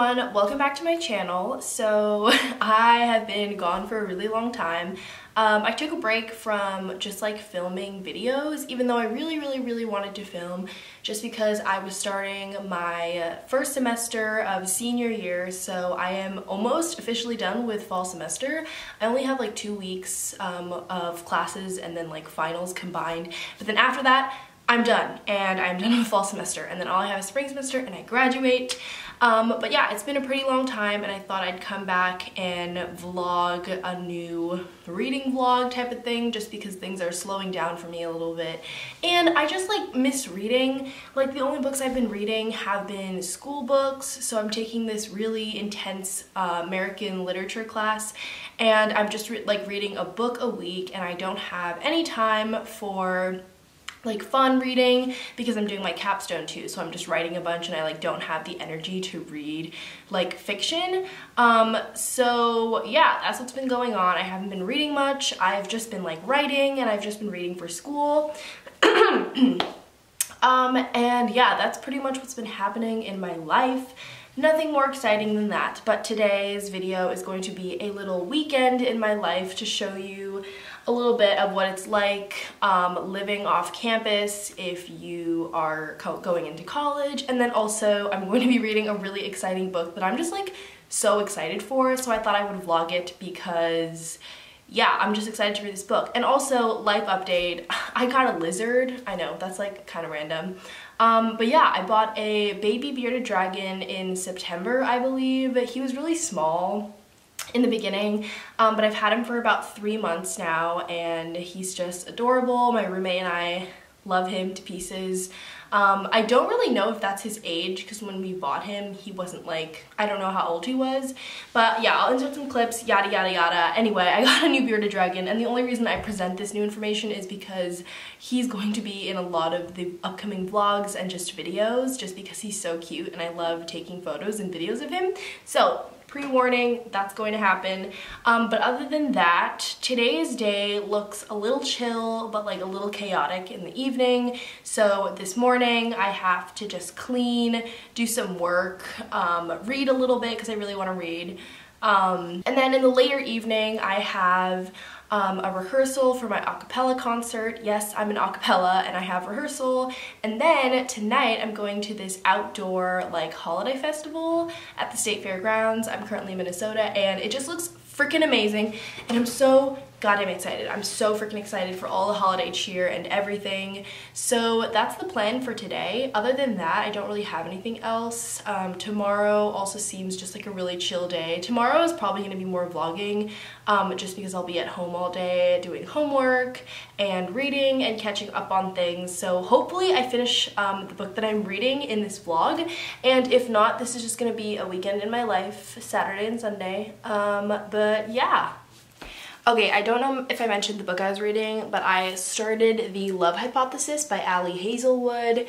everyone, welcome back to my channel. So I have been gone for a really long time. I took a break from just like filming videos, even though I really wanted to film, just because I was starting my first semester of senior year. So I am almost officially done with fall semester. I only have like 2 weeks of classes and then like finals combined, but then after that I'm done, and I'm done with fall semester, and then all I have is spring semester and I graduate. But yeah, it's been a pretty long time, and I thought I'd come back and vlog a new reading vlog type of thing, just because things are slowing down for me a little bit. And I just like miss reading. Like, the only books I've been reading have been school books, so I'm taking this really intense American literature class, and I'm just like reading a book a week, and I don't have any time for like fun reading because I'm doing my capstone too, so I'm just writing a bunch and I like don't have the energy to read like fiction. So yeah, that's what's been going on. I haven't been reading much. I've just been like writing, and I've just been reading for school. And yeah, that's pretty much what's been happening in my life. Nothing more exciting than that, but today's video is going to be a little weekend in my life to show you a little bit of what it's like living off campus if you are going into college. And then also I'm going to be reading a really exciting book that I'm just like so excited for, so I thought I would vlog it because yeah, I'm just excited to read this book. And also, life update, I got a lizard. I know, that's like kind of random. But yeah, I bought a baby bearded dragon in September, I believe. He was really small in the beginning, but I've had him for about 3 months now, and he's just adorable. My roommate and I love him to pieces. I don't really know if that's his age, because when we bought him, he wasn't like, I don't know how old he was, but yeah, I'll insert some clips, yada yada yada. Anyway, I got a new bearded dragon, and the only reason I present this new information is because he's going to be in a lot of the upcoming vlogs and just videos, just because he's so cute and I love taking photos and videos of him. So pre-warning, that's going to happen. But other than that, today's day looks a little chill, but like a little chaotic in the evening. So this morning I have to just clean, do some work, read a little bit because I really want to read. And then in the later evening I have a rehearsal for my a cappella concert. Yes, I'm an a cappella and I have rehearsal. And then tonight I'm going to this outdoor like holiday festival at the state fairgrounds. I'm currently in Minnesota, and it just looks freaking amazing, and I'm so goddamn excited. I'm so freaking excited for all the holiday cheer and everything. So that's the plan for today. Other than that, I don't really have anything else. Tomorrow also seems just like a really chill day. Tomorrow is probably going to be more vlogging, just because I'll be at home all day doing homework and reading and catching up on things. So hopefully I finish the book that I'm reading in this vlog, and if not, this is just going to be a weekend in my life, Saturday and Sunday. But yeah. Okay, I don't know if I mentioned the book I was reading, but I started The Love Hypothesis by Hazelwood.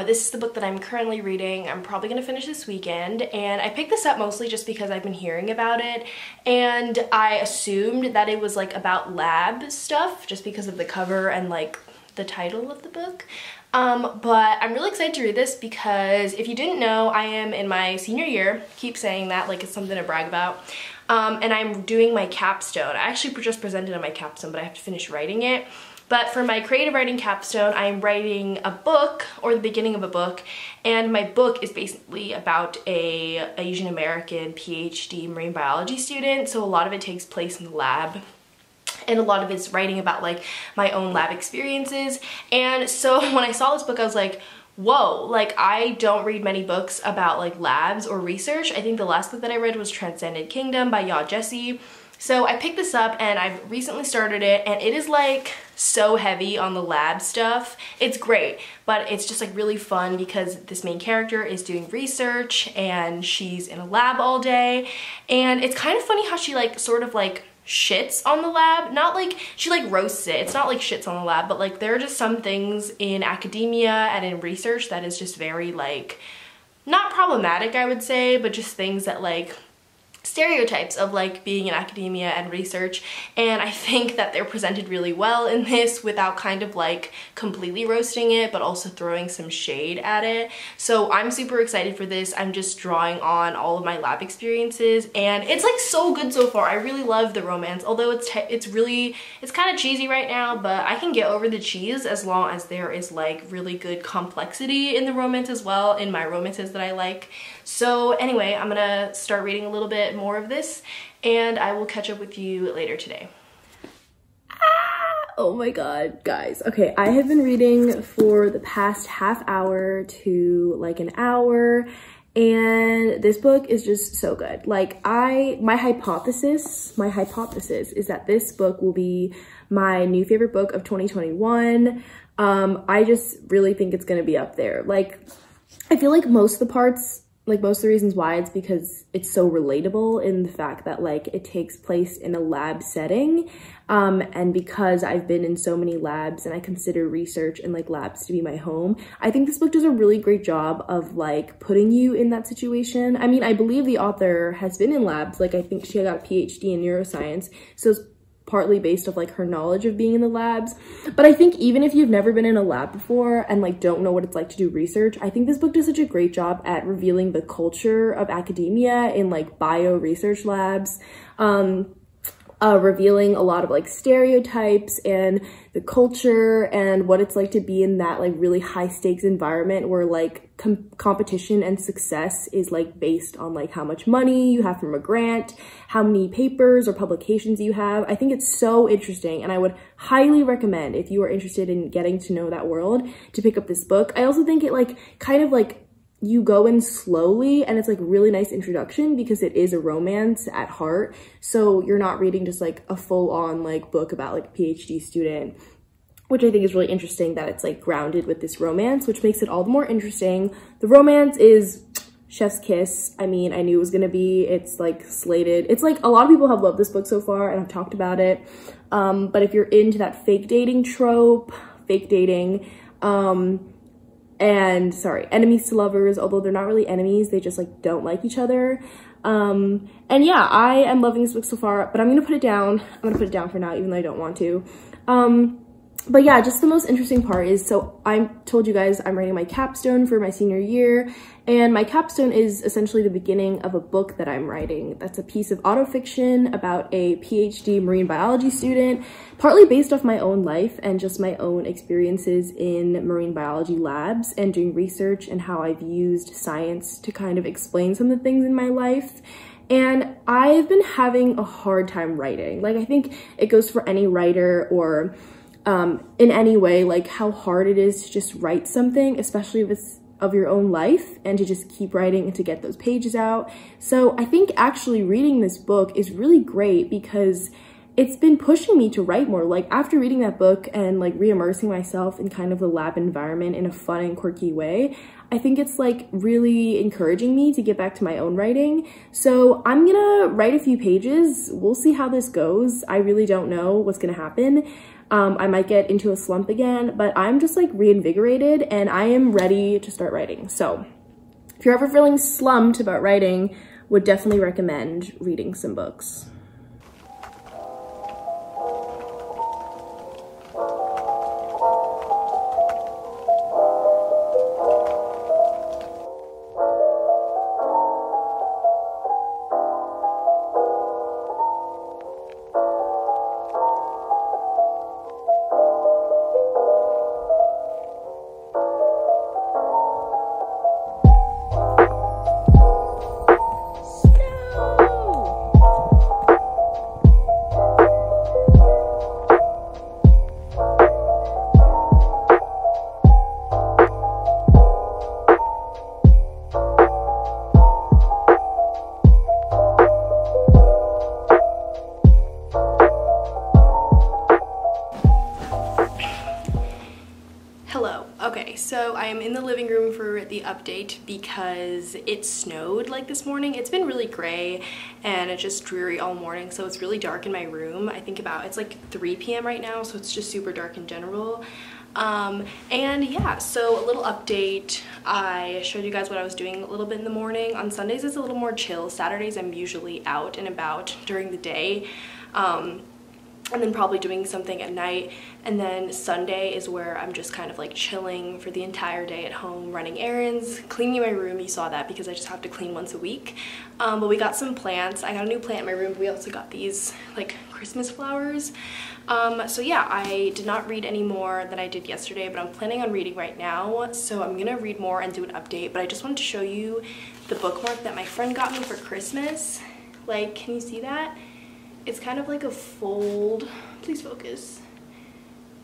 This is the book that I'm currently reading. I'm probably going to finish this weekend, and I picked this up mostly just because I've been hearing about it, and I assumed that it was like about lab stuff just because of the cover and like the title of the book. But I'm really excited to read this because if you didn't know, I am in my senior year. Keep saying that like it's something to brag about. And I'm doing my capstone. I actually just presented on my capstone, but I have to finish writing it. But for my creative writing capstone, I'm writing a book, or the beginning of a book, and my book is basically about a Asian American PhD marine biology student, so a lot of it takes place in the lab. And a lot of it's writing about like my own lab experiences. And so when I saw this book, I was like, whoa, like I don't read many books about like labs or research. I think the last book that I read was Transcendent by gyasi. So I picked this up and I've recently started it, and it is like so heavy on the lab stuff. It's great, but it's just like really fun because this main character is doing research and she's in a lab all day. And it's kind of funny how she like sort of like shits on the lab. Not like she like roasts it. It's not like shits on the lab, but like there are just some things in academia and in research that is just very like, not problematic I would say, but just things that like stereotypes of like being in academia and research, and I think that they're presented really well in this without kind of like completely roasting it but also throwing some shade at it. So I'm super excited for this. I'm just drawing on all of my lab experiences and it's like so good so far. I really love the romance, although it's kind of cheesy right now, but I can get over the cheese as long as there is like really good complexity in the romance as well, in my romances that I like. So anyway, I'm gonna start reading a little bit more of this and I will catch up with you later today. Oh my god, guys. Okay, I have been reading for the past half hour to like an hour, and this book is just so good. Like my hypothesis is that this book will be my new favorite book of 2021. I just really think it's gonna be up there. Like, I feel like most of the reasons why it's because it's so relatable in the fact that like it takes place in a lab setting, and because I've been in so many labs and I consider research and like labs to be my home, I think this book does a really great job of like putting you in that situation. I mean, I believe the author has been in labs. Like, I think she got a PhD in neuroscience, so it's partly based off like her knowledge of being in the labs. But I think even if you've never been in a lab before and like don't know what it's like to do research, I think this book does such a great job at revealing the culture of academia in like bio research labs, revealing a lot of like stereotypes and the culture and what it's like to be in that like really high stakes environment where like competition and success is like based on like how much money you have from a grant, how many papers or publications you have. I think it's so interesting, and I would highly recommend, if you are interested in getting to know that world, to pick up this book. I also think it like kind of like you go in slowly, and it's like really nice introduction because it is a romance at heart. So you're not reading just like a full-on like book about like a PhD student, which I think is really interesting that it's like grounded with this romance, which makes it all the more interesting. The romance is chef's kiss. I mean, I knew it was gonna be. It's like slated. It's like a lot of people have loved this book so far and I've talked about it. But if you're into that fake dating trope, fake dating, and sorry, enemies to lovers, although they're not really enemies, they just like don't like each other. And yeah, I am loving this book so far, but I'm gonna put it down. I'm gonna put it down for now, even though I don't want to. But yeah, just the most interesting part is, so I told you guys I'm writing my capstone for my senior year, and my capstone is essentially the beginning of a book that I'm writing. That's a piece of autofiction about a PhD marine biology student, partly based off my own life and just my own experiences in marine biology labs and doing research and how I've used science to kind of explain some of the things in my life. And I've been having a hard time writing. Like, I think it goes for any writer or in any way, like how hard it is to just write something, especially if it's of your own life, and to just keep writing and to get those pages out. So I think actually reading this book is really great because it's been pushing me to write more. Like, after reading that book and like re-immersing myself in kind of the lab environment in a fun and quirky way, I think it's like really encouraging me to get back to my own writing. So I'm gonna write a few pages. We'll see how this goes. I really don't know what's gonna happen. I might get into a slump again, but I'm just like reinvigorated and I am ready to start writing. So if you're ever feeling slumped about writing, would definitely recommend reading some books. So I am in the living room for the update because it snowed like this morning. It's been really gray and it's just dreary all morning, so it's really dark in my room. I think it's like 3 p.m. right now, so it's just super dark in general. And yeah, so a little update. I showed you guys what I was doing a little bit in the morning. On Sundays it's a little more chill. Saturdays I'm usually out and about during the day. And then probably doing something at night, and then Sunday is where I'm just kind of like chilling for the entire day at home, running errands, cleaning my room. You saw that because I just have to clean once a week. But we got some plants. I got a new plant in my room, but we also got these like Christmas flowers. So yeah, I did not read any more than I did yesterday, but I'm planning on reading right now, so I'm gonna read more and do an update. But I just wanted to show you the bookmark that my friend got me for Christmas. Like, can you see that? It's kind of like a fold, please focus.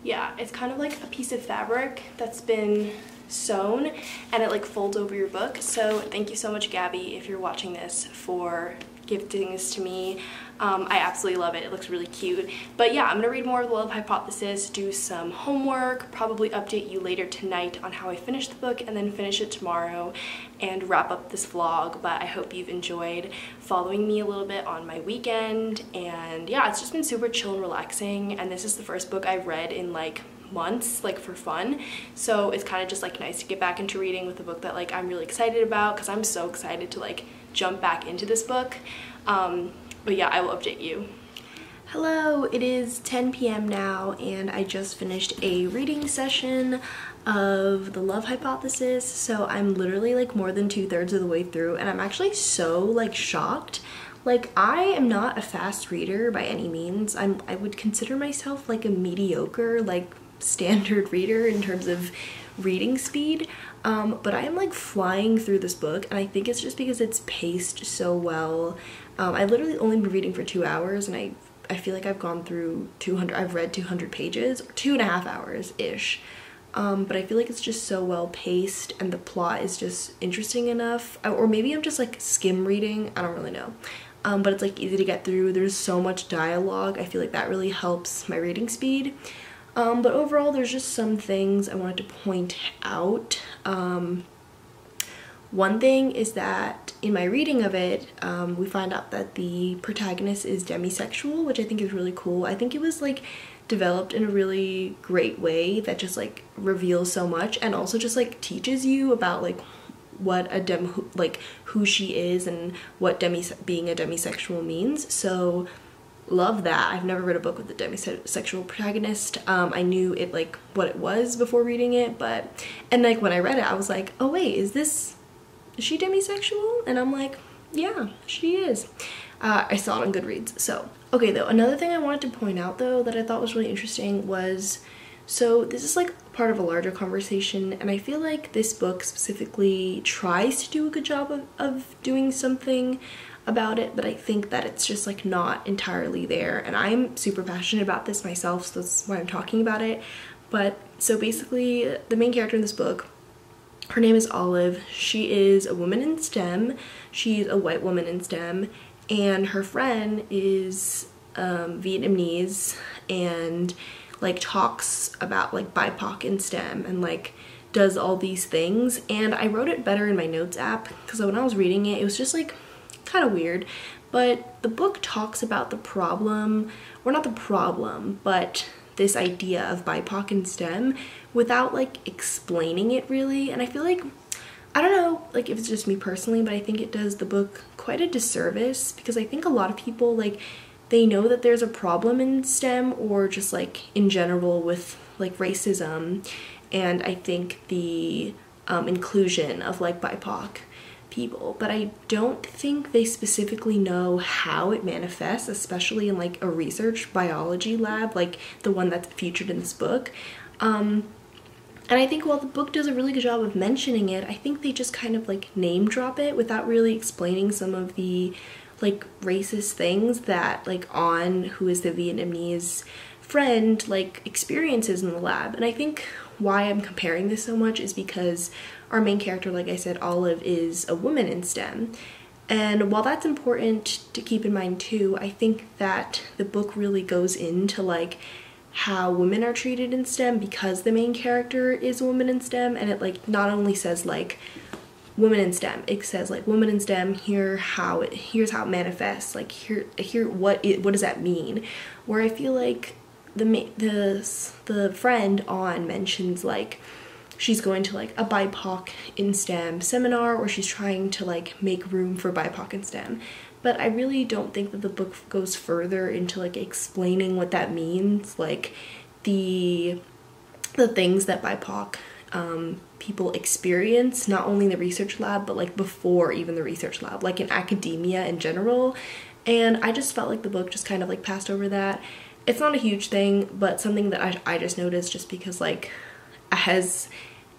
Yeah, it's kind of like a piece of fabric that's been sewn and it like folds over your book. So thank you so much, Gabby, if you're watching this, for gifting this to me. I absolutely love it. It looks really cute. But yeah, I'm gonna read more of The Love Hypothesis, do some homework, probably update you later tonight on how I finish the book, and then finish it tomorrow and wrap up this vlog. But I hope you've enjoyed following me a little bit on my weekend. And yeah, it's just been super chill and relaxing, and this is the first book I've read in like months, like for fun. So it's kind of just like nice to get back into reading with a book that like I'm really excited about, because I'm so excited to like jump back into this book. But yeah, I will update you. Hello, it is 10 p.m. now, and I just finished a reading session of The Love Hypothesis. So I'm literally like more than 2/3 of the way through, and I'm actually so like shocked. Like, I am not a fast reader by any means. I would consider myself like a mediocre, like standard reader in terms of reading speed, but I am like flying through this book, and I think it's just because it's paced so well. I literally only been reading for 2 hours, and I feel like I've gone through 200, I've read 200 pages, or 2.5 hours ish. But I feel like it's just so well paced, and the plot is just interesting enough, or maybe I'm just like skim reading, I don't really know. But it's like easy to get through. There's so much dialogue. I feel like that really helps my reading speed. But overall, there's just some things I wanted to point out. One thing is that in my reading of it, we find out that the protagonist is demisexual, which I think is really cool. I think it was like developed in a really great way that just like reveals so much, and also just like teaches you about like what a who she is and what being a demisexual means. So love that. I've never read a book with a demisexual protagonist. I knew it like what it was before reading it, and like when I read it I was like, oh wait, is she demisexual? And I'm like, yeah, she is. I saw it on Goodreads. So okay, though, another thing I wanted to point out though that I thought was really interesting was, so this is like part of a larger conversation, and I feel like this book specifically tries to do a good job of doing something about it, but I think that it's just like not entirely there, and I'm super passionate about this myself, so that's why I'm talking about it. But so basically the main character in this book, her name is Olive. She is a woman in STEM. She's a white woman in STEM, and her friend is Vietnamese, and like talks about like BIPOC in STEM, and like does all these things. And I wrote it better in my notes app, because when I was reading it, it was just like kind of weird. But the book talks about the problem, or not the problem, but this idea of BIPOC in STEM without like explaining it really. And I feel like, I don't know like if it's just me personally, but I think it does the book quite a disservice, because I think a lot of people like, they know that there's a problem in STEM, or just like in general with like racism, and I think the inclusion of like BIPOC people, but I don't think they specifically know how it manifests, especially in like a research biology lab like the one that's featured in this book. And I think while the book does a really good job of mentioning it, I think they just kind of like name drop it without really explaining some of the like racist things that like An, who is the Vietnamese friend, like experiences in the lab. And I think why I'm comparing this so much is because our main character, like I said, Olive, is a woman in STEM. And while that's important to keep in mind too, I think that the book really goes into like how women are treated in STEM, because the main character is a woman in STEM, and it like not only says like women in STEM, it says like women in STEM, here's how it manifests, like here what does that mean? Where I feel like the friend on mentions like she's going to like a BIPOC in STEM seminar, or she's trying to like make room for BIPOC in STEM. But I really don't think that the book goes further into like explaining what that means, like the things that BIPOC people experience, not only in the research lab, but like before even the research lab, like in academia in general. And I just felt like the book just kind of like passed over that. It's not a huge thing, but something that I just noticed, just because like as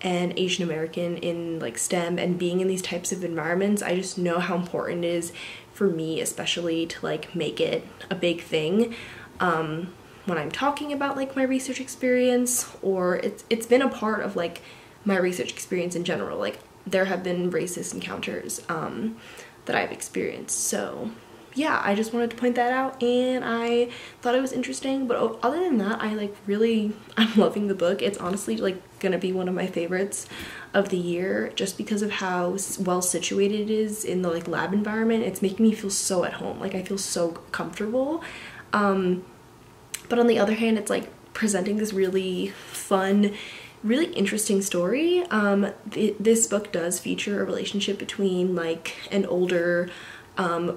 an Asian American in like STEM and being in these types of environments, I just know how important it is for me especially to like make it a big thing when I'm talking about like my research experience, or it's been a part of like my research experience in general. Like there have been racist encounters that I've experienced. So yeah, I just wanted to point that out, and I thought it was interesting. But other than that, I'm loving the book. It's honestly like gonna be one of my favorites of the year, just because of how well situated it is in the like lab environment. It's making me feel so at home. Like I feel so comfortable. But on the other hand, it's like presenting this really fun, really interesting story. This book does feature a relationship between like an older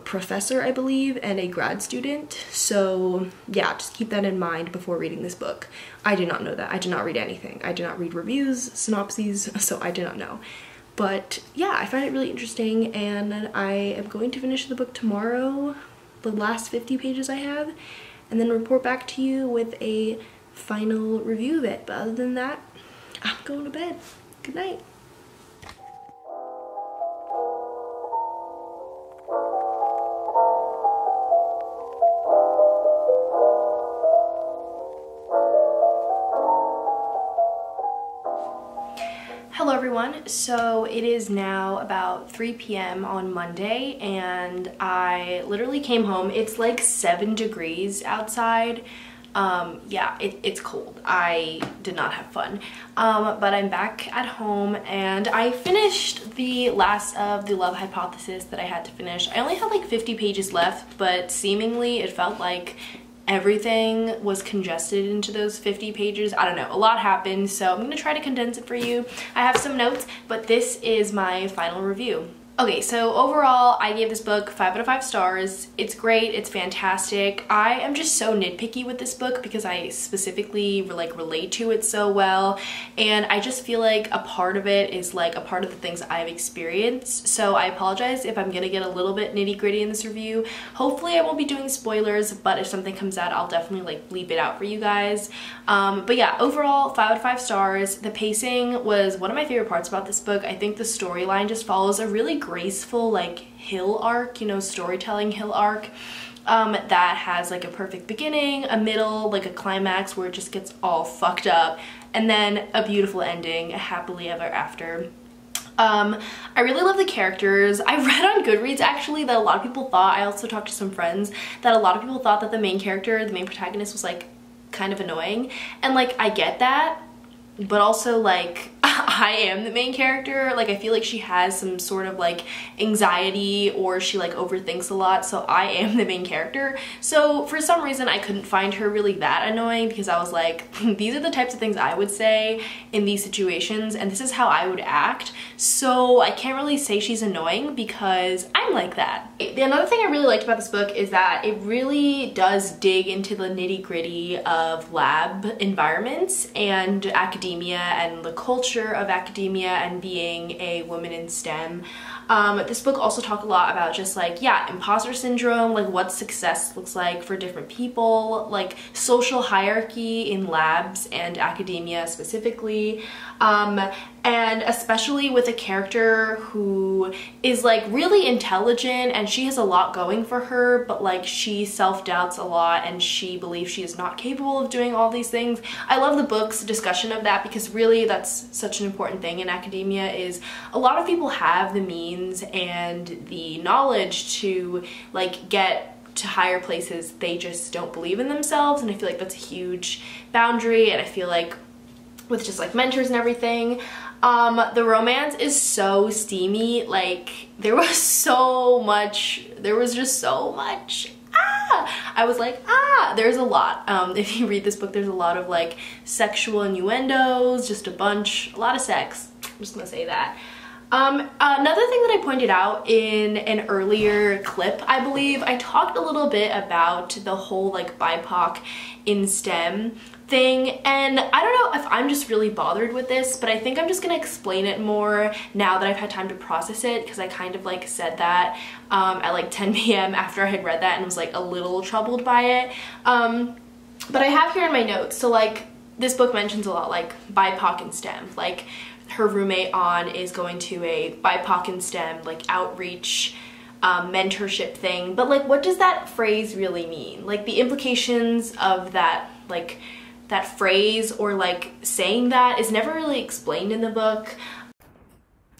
professor, I believe, and a grad student. So yeah, just keep that in mind before reading this book. I did not know that. I did not read anything. I did not read reviews, synopses, so I did not know. But yeah, I find it really interesting, and I am going to finish the book tomorrow, the last 50 pages I have, and then report back to you with a final review of it. But other than that, I'm going to bed. Good night. Hello everyone, so it is now about 3 p.m. on Monday, and I literally came home. It's like 7 degrees outside. Yeah, it's cold. I did not have fun, but I'm back at home, and I finished the last of the love hypothesis that I had to finish. I only had like 50 pages left, but seemingly it felt like everything was congested into those 50 pages. I don't know, a lot happened, so I'm gonna try to condense it for you. I have some notes, but this is my final review. Okay, so overall, I gave this book 5 out of 5 stars. It's great, it's fantastic. I am just so nitpicky with this book because I specifically like relate to it so well, and I just feel like a part of it is like a part of the things I've experienced. So I apologize if I'm gonna get a little bit nitty-gritty in this review. Hopefully I won't be doing spoilers, but if something comes out, I'll definitely like bleep it out for you guys. But yeah, overall, 5 out of 5 stars. The pacing was one of my favorite parts about this book. I think the storyline just follows a really graceful like hill arc, you know, storytelling hill arc that has like a perfect beginning, a middle, like a climax where it just gets all fucked up, and then a beautiful ending, a happily ever after. I really love the characters. I read on Goodreads actually that a lot of people thought, I also talked to some friends, that a lot of people thought that the main character, the main protagonist, was like kind of annoying, and like I get that, but also like I am the main character. Like I feel like she has some sort of like anxiety, or she like overthinks a lot, so I am the main character. So for some reason I couldn't find her really that annoying, because I was like, these are the types of things I would say in these situations, and this is how I would act. So I can't really say she's annoying because I'm like that. Another thing I really liked about this book is that it really does dig into the nitty-gritty of lab environments and academia and the culture of academia and being a woman in STEM. This book also talked a lot about just like, yeah, imposter syndrome, like what success looks like for different people, like social hierarchy in labs and academia specifically, and especially with a character who is like really intelligent and she has a lot going for her, but like she self-doubts a lot and she believes she is not capable of doing all these things. I love the book's discussion of that, because really that's such an important thing in academia, is a lot of people have the means and the knowledge to like get to higher places, they just don't believe in themselves, and I feel like that's a huge boundary. And I feel like with just like mentors and everything, the romance is so steamy. Like there was just so much ah! I was like, ah! There's a lot. If you read this book, there's a lot of like sexual innuendos, just a lot of sex. I'm just gonna say that. Another thing that I pointed out in an earlier clip, I believe, I talked a little bit about the whole like BIPOC in STEM thing, and I don't know if I'm just really bothered with this, but I think I'm just gonna explain it more now that I've had time to process it, because I kind of like said that at like 10 p.m. after I had read that and was like a little troubled by it. But I have here in my notes, so like this book mentions a lot like BIPOC in STEM, like her roommate On is going to a BIPOC in STEM like outreach mentorship thing, but like what does that phrase really mean? Like the implications of that, like that phrase or like saying that is never really explained in the book.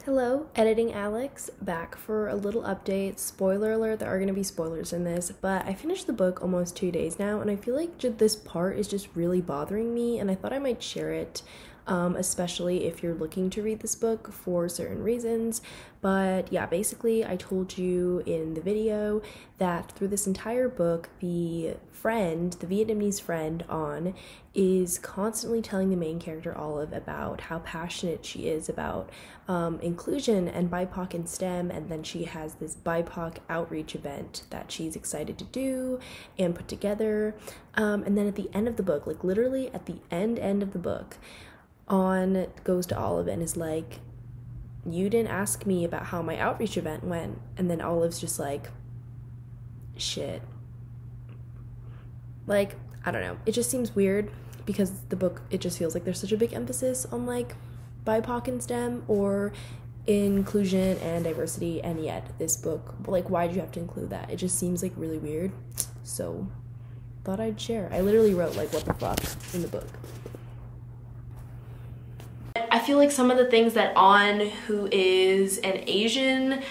Hello, Editing Alex, back for a little update. Spoiler alert, there are going to be spoilers in this, but I finished the book almost 2 days now, and I feel like this part is just really bothering me, and I thought I might share it, especially if you're looking to read this book for certain reasons. But yeah, basically I told you in the video that through this entire book, the Vietnamese friend On, is constantly telling the main character Olive about how passionate she is about inclusion and BIPOC in STEM, and then she has this BIPOC outreach event that she's excited to do and put together, and then at the end of the book, like literally at the end of the book, On goes to Olive and is like, you didn't ask me about how my outreach event went. And then Olive's just like, shit. Like, I don't know. It just seems weird because the book, it just feels like there's such a big emphasis on like BIPOC in STEM or inclusion and diversity, and yet this book, like, why did you have to include that? It just seems like really weird. So thought I'd share. I literally wrote like, what the fuck in the book. I feel like some of the things that On, who is an Asian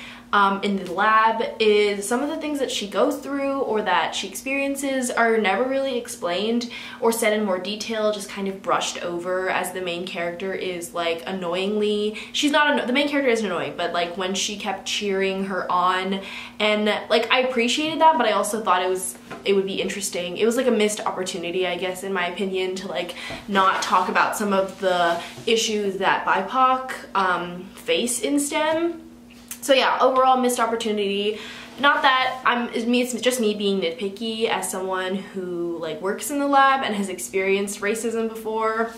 in the lab, is some of the things that she goes through or that she experiences are never really explained or said in more detail, just kind of brushed over, as the main character is like annoyingly, the main character isn't annoying, but like when she kept cheering her on, and like I appreciated that, but I also thought it would be interesting. It was like a missed opportunity, I guess, in my opinion, to like not talk about some of the issues that BIPOC face in STEM. So yeah, overall missed opportunity. Not that it's just me being nitpicky as someone who like works in the lab and has experienced racism before.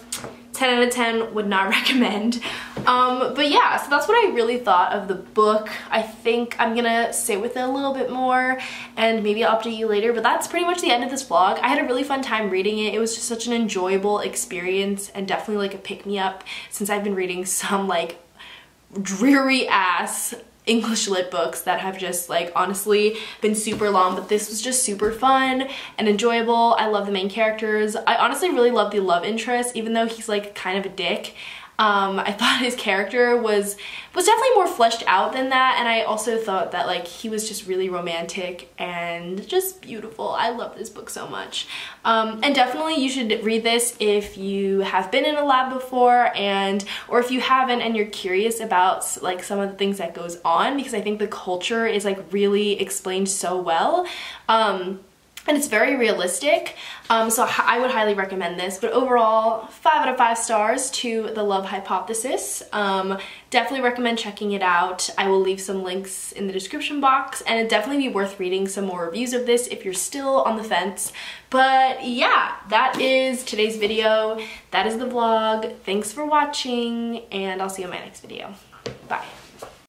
10 out of 10 would not recommend. But yeah, so that's what I really thought of the book. I think I'm gonna sit with it a little bit more and maybe I'll update you later, but that's pretty much the end of this vlog. I had a really fun time reading it. It was just such an enjoyable experience and definitely like a pick-me-up, since I've been reading some like dreary ass English lit books that have just like honestly been super long, but this was just super fun and enjoyable. I love the main characters. I honestly really love the love interest, even though he's like kind of a dick. I thought his character was definitely more fleshed out than that, and I also thought that like he was just really romantic and just beautiful. I love this book so much. And definitely you should read this if you have been in a lab before, or if you haven't and you're curious about like some of the things that goes on, because I think the culture is like really explained so well. And it's very realistic, so I would highly recommend this. But overall, 5 out of 5 stars to The Love Hypothesis. Definitely recommend checking it out. I will leave some links in the description box, and it'd definitely be worth reading some more reviews of this if you're still on the fence. But yeah, that is today's video. That is the vlog. Thanks for watching, and I'll see you in my next video. Bye.